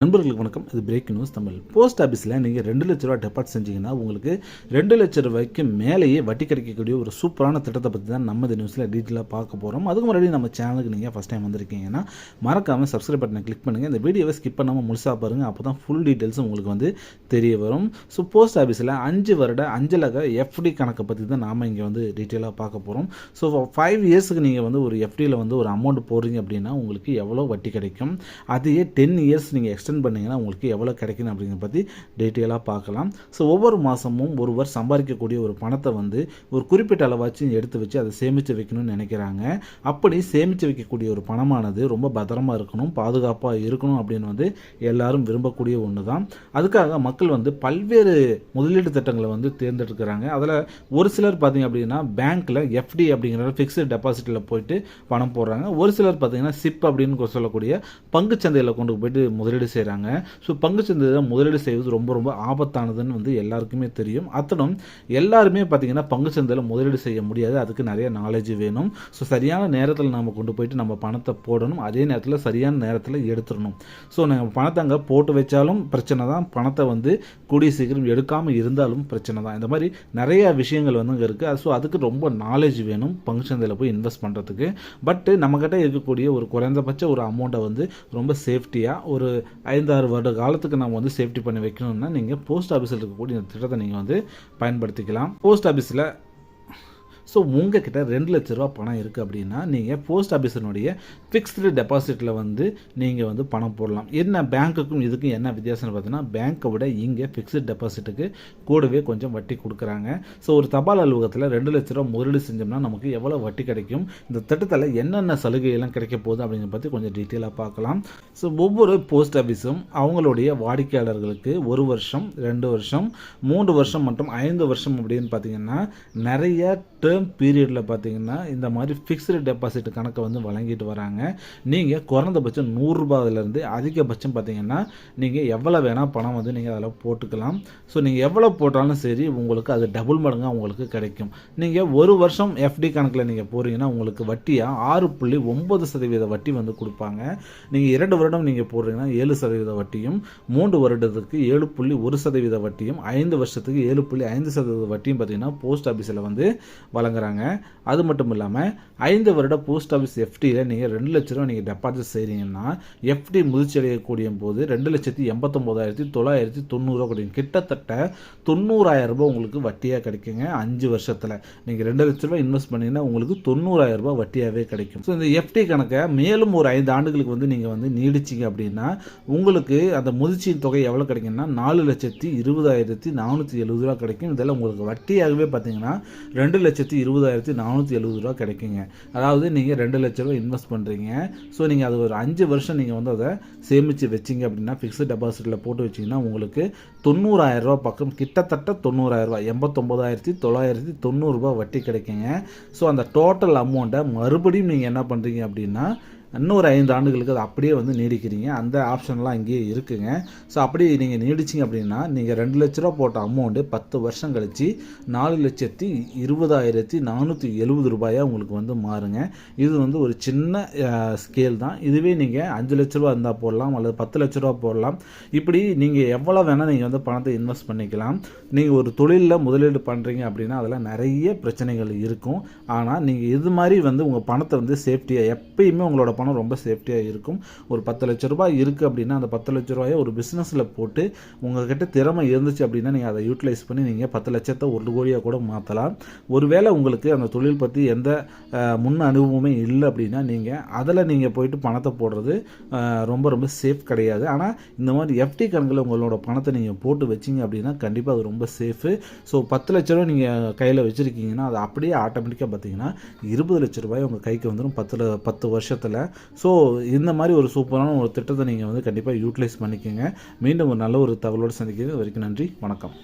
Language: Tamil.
நண்பர்களுக்கு வணக்கம். இது பிரேக் நியூஸ் தமிழ். போஸ்ட் ஆஃபீஸில் நீங்கள் 2 லட்ச ரூபா டெபாசிட் செஞ்சீங்கன்னா உங்களுக்கு 2 லட்ச ரூபாய்க்கு மேலேயே வட்டி கிடைக்கக்கூடிய ஒரு சூப்பரான திட்டத்தை பற்றி தான் நம்ம இந்த நியூஸில் டீட்டெயிலாக பார்க்க போகிறோம். அதுக்கு முன்னாடி நம்ம சேனலுக்கு நீங்கள் ஃபஸ்ட் டைம் வந்திருக்கீங்கன்னா மறக்காமல் சப்ஸ்கிரைப் பட்டனை கிளிக் பண்ணுங்கள். இந்த வீடியோவை ஸ்கிப் பண்ணாமல் முழுசாக பாருங்கள். அப்போ தான் ஃபுல் டீட்டெயில்ஸும் உங்களுக்கு தெரிய வரும். ஸோ போஸ்ட் ஆஃபீஸில் 5 வருட அஞ்சலக எஃப்டி கணக்கை பற்றி தான் நாம் இங்கே டீட்டெயிலாக பார்க்க போகிறோம். ஸோ 5 இயர்ஸுக்கு நீங்கள் ஒரு எஃப்டியில் ஒரு அமௌண்ட் போடுறீங்க அப்படின்னா உங்களுக்கு எவ்வளோ வட்டி கிடைக்கும், அதையே 10 இயர்ஸ் நீங்கள் எக்ஸ்டெண்ட் பண்ணிங்கன்னா உங்களுக்கு எவ்வளோ கிடைக்கும் அப்படிங்கிறத பற்றி டீட்டெயிலாக பார்க்கலாம். ஸோ ஒவ்வொரு மாதமும் ஒருவர் சம்பாதிக்கக்கூடிய ஒரு பணத்தை ஒரு குறிப்பிட்ட அளவாச்சும் எடுத்து வச்சு அதை சேமித்து வைக்கணும்னு நினைக்கிறாங்க. அப்படி சேமித்து வைக்கக்கூடிய ஒரு பணமானது ரொம்ப பத்திரமா இருக்கணும், பாதுகாப்பாக இருக்கணும் அப்படின்னு எல்லாரும் விரும்பக்கூடிய ஒன்று தான். அதுக்காக மக்கள் பல்வேறு முதலீடு திட்டங்களை தேர்ந்தெடுக்கிறாங்க. அதில் ஒரு சிலர் பார்த்தீங்க அப்படின்னா பேங்க்கில் எஃப்டி அப்படிங்கிற ஃபிக்ஸ்டு டெபாசிட்டில் போயிட்டு பணம் போடுறாங்க. ஒரு சிலர் பார்த்தீங்கன்னா சிப் அப்படின்னு சொல்லக்கூடிய பங்குச்சந்தையில் கொண்டு போயிட்டு முதலீடு செய்கிறாங்க. ஸோ பங்குச்சந்தையில் முதலீடு செய்வது ரொம்ப ரொம்ப ஆபத்தானதுன்னு எல்லாருக்குமே தெரியும். அத்தனும் எல்லாருமே பார்த்தீங்கன்னா பங்குச்சந்தையில் முதலீடு செய்ய முடியாது. அதுக்கு நிறைய நாலேஜ் வேணும். ஸோ சரியான நேரத்தில் நம்ம கொண்டு போயிட்டு நம்ம பணத்தை போடணும், அதே நேரத்தில் சரியான நேரத்தில் எடுத்துடணும். ஸோ நம்ம பணத்தை அங்கே போட்டு வச்சாலும் பிரச்சனை தான், பணத்தை கூடிய சீக்கிரம் எடுக்காமல் இருந்தாலும் பிரச்சனை தான். இந்த மாதிரி நிறைய விஷயங்கள் அங்கே இருக்குது. ஸோ அதுக்கு ரொம்ப நாலேஜ் வேணும் பங்குச்சந்தையில் போய் இன்வெஸ்ட் பண்ணுறதுக்கு. பட் நம்மக்கிட்ட இருக்கக்கூடிய ஒரு குறைந்தபட்ச ஒரு அமௌண்ட்டை ரொம்ப சேஃப்டியாக ஒரு 5-6 வருட காலத்துக்கு நம்ம சேஃப்டி பண்ணி வைக்கணும்னா நீங்கள் போஸ்ட் ஆஃபீஸில் இருக்கக்கூடிய இந்த திட்டத்தை நீங்கள் பயன்படுத்திக்கலாம். போஸ்ட் ஆஃபீஸில் ஸோ உங்ககிட்ட 2 லட்ச ரூபா பணம் இருக்குது அப்படின்னா நீங்கள் போஸ்ட் ஆஃபீஸினுடைய ஃபிக்ஸ்டு டெபாசிட்டில் நீங்கள் பணம் போடலாம். என்ன பேங்க்குக்கும் இதுக்கும் என்ன வித்தியாசம்னு பார்த்தீங்கன்னா பேங்க்கை விட இங்கே ஃபிக்ஸ்டு டெபாசிட்டுக்கு கூடவே கொஞ்சம் வட்டி கொடுக்குறாங்க. ஸோ ஒரு தபால் அலுவலகத்தில் 2 லட்ச ரூபா முதலீடு செஞ்சோம்னா நமக்கு எவ்வளோ வட்டி கிடைக்கும், இந்த திட்டத்தில் என்னென்ன சலுகையெல்லாம் கிடைக்க போகுது அப்படிங்கிறத பற்றி கொஞ்சம் டீட்டெயிலாக பார்க்கலாம். ஸோ ஒவ்வொரு போஸ்ட் ஆஃபீஸும் அவங்களுடைய வாடிக்கையாளர்களுக்கு 1 வருஷம், 2 வருஷம், 3 வருஷம் மற்றும் 5 வருஷம் அப்படின்னு பார்த்தீங்கன்னா நிறைய டேர்ம் பீரியடில் பார்த்தீங்கன்னா இந்த மாதிரி ஃபிக்ஸ்டு டெபாசிட் கணக்கை வழங்கிட்டு வராங்க. நீங்கள் குறைந்தபட்சம் 100 ரூபாயிலேருந்து அதிகபட்சம் பார்த்தீங்கன்னா நீங்கள் எவ்வளோ வேணால் பணம் நீங்கள் அதில் போட்டுக்கலாம். ஸோ நீங்கள் எவ்வளோ போட்டாலும் சரி உங்களுக்கு அது டபுள் மடங்காக உங்களுக்கு கிடைக்கும். நீங்கள் 1 வருஷம் எஃப்டி கணக்கில் நீங்கள் போகிறீங்கன்னா உங்களுக்கு வட்டியாக 6.9% வட்டி கொடுப்பாங்க. நீங்கள் 2 வருடம் நீங்கள் போடுறீங்கன்னா 7% வட்டியும், 3 வருடத்துக்கு 7.1% வட்டியும், 5 வருஷத்துக்கு 7.5% வட்டியும் பார்த்தீங்கன்னா போஸ்ட் ஆஃபீஸில் வழங்குறாங்க. அது மட்டும் இல்லாமல் 5 வருட போஸ்ட் ஆஃபீஸ் எஃப்டியில் நீங்கள் 2 லட்ச ரூபா நீங்கள் டெபாசிட் செய்கிறீங்கன்னா எஃப்டி முதிர்ச்சி அடையக்கூடிய போது 2,89,990 ரூபா கிடைக்கும். கிட்டத்தட்ட 90,000 ரூபாய் உங்களுக்கு வட்டியாக கிடைக்குங்க. 5 வருஷத்தில் நீங்கள் 2 லட்ச ரூபாய் இன்வெஸ்ட் பண்ணிங்கன்னா உங்களுக்கு 90,000 ரூபாய் வட்டியாகவே கிடைக்கும். ஸோ இந்த எஃப்டி கணக்கை மேலும் ஒரு 5 ஆண்டுகளுக்கு நீங்கள் நீடிச்சிங்க அப்படின்னா உங்களுக்கு அந்த முதிர்ச்சியின் தொகை எவ்வளோ கிடைக்கும்னா 4,20,470 ரூபா கிடைக்கும். இதெல்லாம் உங்களுக்கு வட்டியாகவே பார்த்தீங்கன்னா 2,20,470 ரூபா கிடைக்குங்க. அதாவது நீங்கள் 2 லட்ச ரூபா இன்வெஸ்ட் பண்ணுறீங்க. ஸோ நீங்கள் அது ஒரு 5 வருஷம் நீங்கள் அதை சேமித்து வச்சிங்க அப்படின்னா ஃபிக்ஸ்டு டெபாசிட்டில் போட்டு வச்சிங்கன்னா உங்களுக்கு 90,000 ரூபா பக்கம், கிட்டத்தட்ட 90,000 ரூபா, 89,990 ரூபா வட்டி கிடைக்குங்க. ஸோ அந்த டோட்டல் அமௌண்ட்டை மறுபடியும் நீங்கள் என்ன பண்ணுறீங்க அப்படின்னா இன்னொரு 5 ஆண்டுகளுக்கு அது அப்படியே நீடிக்கிறீங்க. அந்த ஆப்ஷன்லாம் அங்கேயே இருக்குங்க. ஸோ அப்படி நீங்கள் நீடிச்சிங்க அப்படின்னா நீங்கள் 2 லட்ச ரூபா போட்ட அமௌண்ட்டு 10 வருஷம் கழிச்சு 4,20,470 ரூபாயாக உங்களுக்கு மாறுங்க. இது ஒரு சின்ன ஸ்கேல் தான். இதுவே நீங்கள் 5 லட்ச ரூபா இருந்தால் போடலாம், அல்லது 10 லட்ச ரூபா போடலாம். இப்படி நீங்கள் எவ்வளோ வேணால் நீங்கள் பணத்தை இன்வெஸ்ட் பண்ணிக்கலாம். நீங்கள் ஒரு தொழிலில் முதலீடு பண்ணுறீங்க அப்படின்னா அதில் நிறைய பிரச்சனைகள் இருக்கும். ஆனால் நீங்கள் இது மாதிரி உங்கள் பணத்தை சேஃப்டியாக எப்பயுமே உங்களோட பணம் ரொம்ப சேஃப்டியாக இருக்கும். ஒரு 10 லட்ச ரூபாய் இருக்குது அப்படின்னா அந்த 10 லட்ச ரூபாயை ஒரு பிஸ்னஸில் போட்டு உங்கள்கிட்ட திறமை இருந்துச்சு அப்படின்னா நீங்கள் அதை யூட்டிலைஸ் பண்ணி நீங்கள் 10 லட்சத்தை 1 கோடியாக கூட மாற்றலாம். ஒருவேளை உங்களுக்கு அந்த தொழில் பற்றி எந்த முன் அனுபவமே இல்லை அப்படின்னா நீங்கள் போயிட்டு பணத்தை போடுறது ரொம்ப ரொம்ப சேஃப் கிடையாது. ஆனால் இந்த மாதிரி எஃப்டி கணக்கில் உங்களோட பணத்தை நீங்கள் போட்டு வச்சிங்க அப்படின்னா கண்டிப்பாக அது ரொம்ப சேஃபு. ஸோ 10 லட்ச ரூபா நீங்கள் கையில் வச்சுருக்கீங்கன்னா அது அப்படியே ஆட்டோமேட்டிக்காக பார்த்தீங்கன்னா 20 லட்ச ரூபாய் உங்கள் கைக்கு வந்துடும் 10 வருஷத்தில். ஸோ இந்த மாதிரி ஒரு சூப்பரான ஒரு திட்டத்தை நீங்கள் கண்டிப்பாக யூட்டிலைஸ் பண்ணிக்கோங்க. மீண்டும் ஒரு நல்ல ஒரு தகவலோடு சந்திக்கிறது வரைக்கும் நன்றி, வணக்கம்.